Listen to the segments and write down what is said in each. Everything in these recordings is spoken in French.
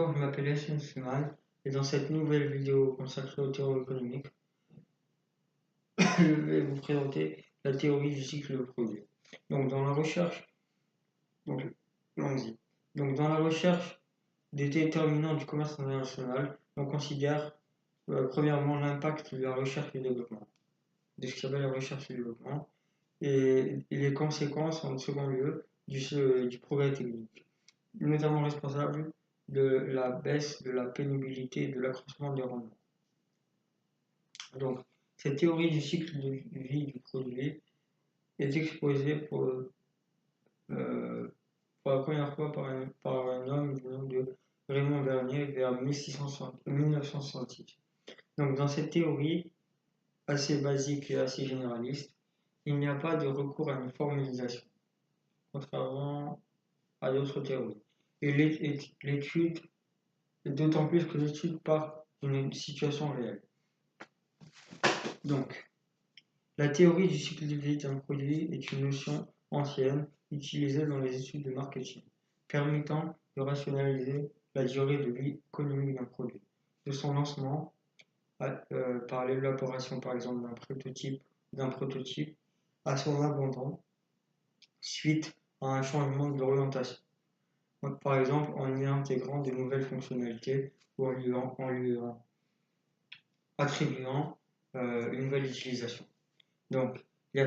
Bonjour, je m'appelle Yassine Souman et dans cette nouvelle vidéo consacrée aux théories économiques, je vais vous présenter la théorie du cycle de produit. Donc dans la recherche, allons-y. Donc dans la recherche des déterminants du commerce international, on considère premièrement l'impact de la recherche et développement, de ce qu'il s'appelle la recherche et développement, et les conséquences en second lieu du progrès technique, notamment responsable de la baisse de la pénibilité et de l'accroissement des rendements. Donc, cette théorie du cycle de vie du produit est exposée pour la première fois par un homme du nom de Raymond Vernier vers 1966. Donc, dans cette théorie assez basique et assez généraliste, il n'y a pas de recours à une formalisation, contrairement à d'autres théories. Et l'étude, d'autant plus que l'étude part d'une situation réelle. Donc, la théorie du cycle de vie d'un produit est une notion ancienne utilisée dans les études de marketing, permettant de rationaliser la durée de vie économique d'un produit, de son lancement par l'élaboration par exemple d'un prototype à son abandon suite à un changement d'orientation. Par exemple en y intégrant de nouvelles fonctionnalités ou en lui attribuant une nouvelle utilisation. Donc, il y a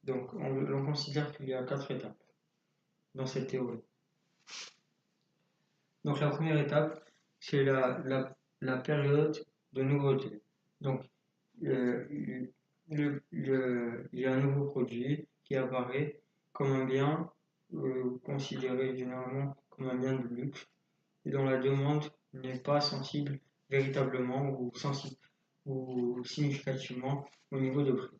on considère qu'il y a 4 étapes dans cette théorie. Donc, la première étape, c'est la période de nouveauté. Donc, il y a un nouveau produit qui apparaît comme un bien considéré généralement comme un bien de luxe et dont la demande n'est pas sensible véritablement ou significativement au niveau de prix.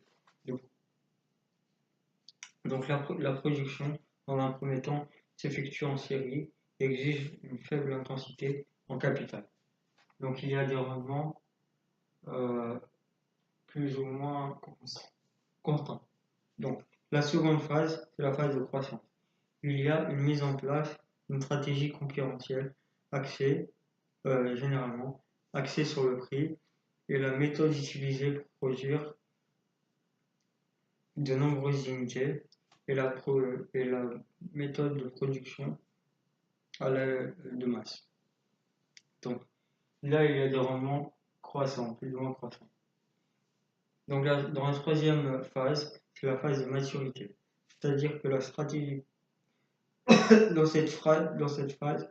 Donc la production, dans un premier temps, s'effectue en série et exige une faible intensité en capital. Donc il y a des rendements plus ou moins constants. Donc la seconde phase, c'est la phase de croissance. Il y a une mise en place d'une stratégie concurrentielle généralement axée sur le prix et la méthode utilisée pour produire de nombreuses unités et la méthode de production de masse. Donc là, il y a des rendements croissants, plus ou moins croissants. Donc là, dans la troisième phase, c'est la phase de maturité. C'est-à-dire que la stratégie, dans cette phase,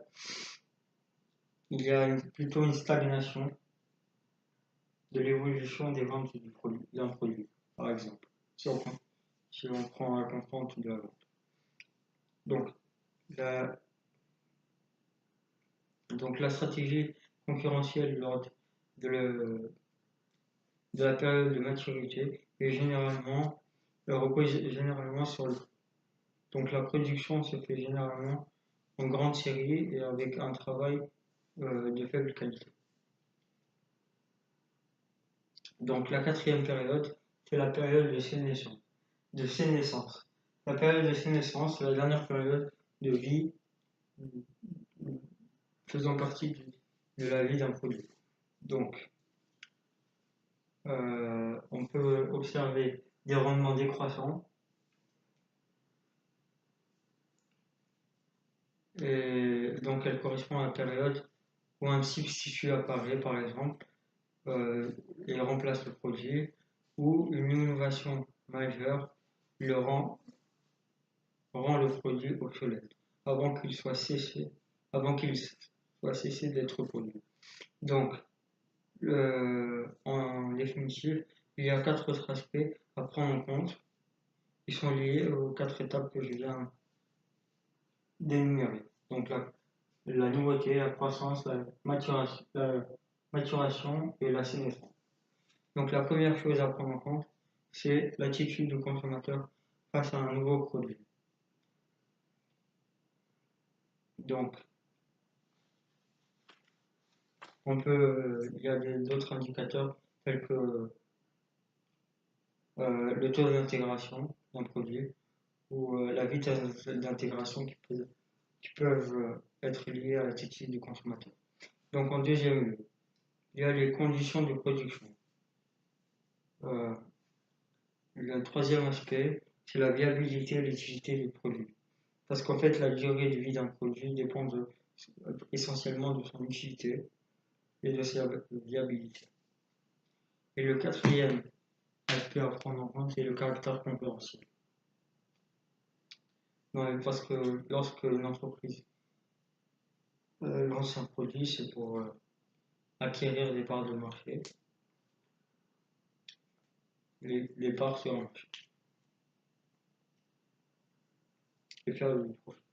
il y a plutôt une stagnation de l'évolution des ventes d'un produit, par exemple, si on prend à comprendre de la vente. Donc la stratégie concurrentielle lors de la période de maturité et repose généralement sur le prix. Donc la production se fait généralement en grande série et avec un travail de faible qualité. Donc la quatrième période, c'est la période de sénescence. La période de sénescence, c'est la dernière période de vie faisant partie de la vie d'un produit. Donc, on peut observer des rendements décroissants et donc elle correspond à la période où un substitut apparaît par exemple et remplace le produit, ou une innovation majeure le rend le produit obsolète avant qu'il soit cessé d'être produit. Donc en définitive, il y a 4 aspects à prendre en compte qui sont liés aux 4 étapes que je viens d'énumérer. Donc la nouveauté, la croissance, la maturation et la sénescence. Donc la première chose à prendre en compte, c'est l'attitude du consommateur face à un nouveau produit. Donc il y a d'autres indicateurs tels que le taux d'intégration d'un produit ou la vitesse d'intégration qui peuvent être liées à l'attitude du consommateur. Donc en deuxième lieu, il y a les conditions de production. Le troisième aspect, c'est la viabilité et l'utilité du produit. Parce qu'en fait, la durée de vie d'un produit dépend essentiellement de son utilité et de sa viabilité. Et le quatrième aspect à prendre en compte, c'est le caractère concurrentiel. Parce que lorsque une entreprise lance un produit, c'est pour acquérir des parts de marché, les parts sur un marché, et faire du profit.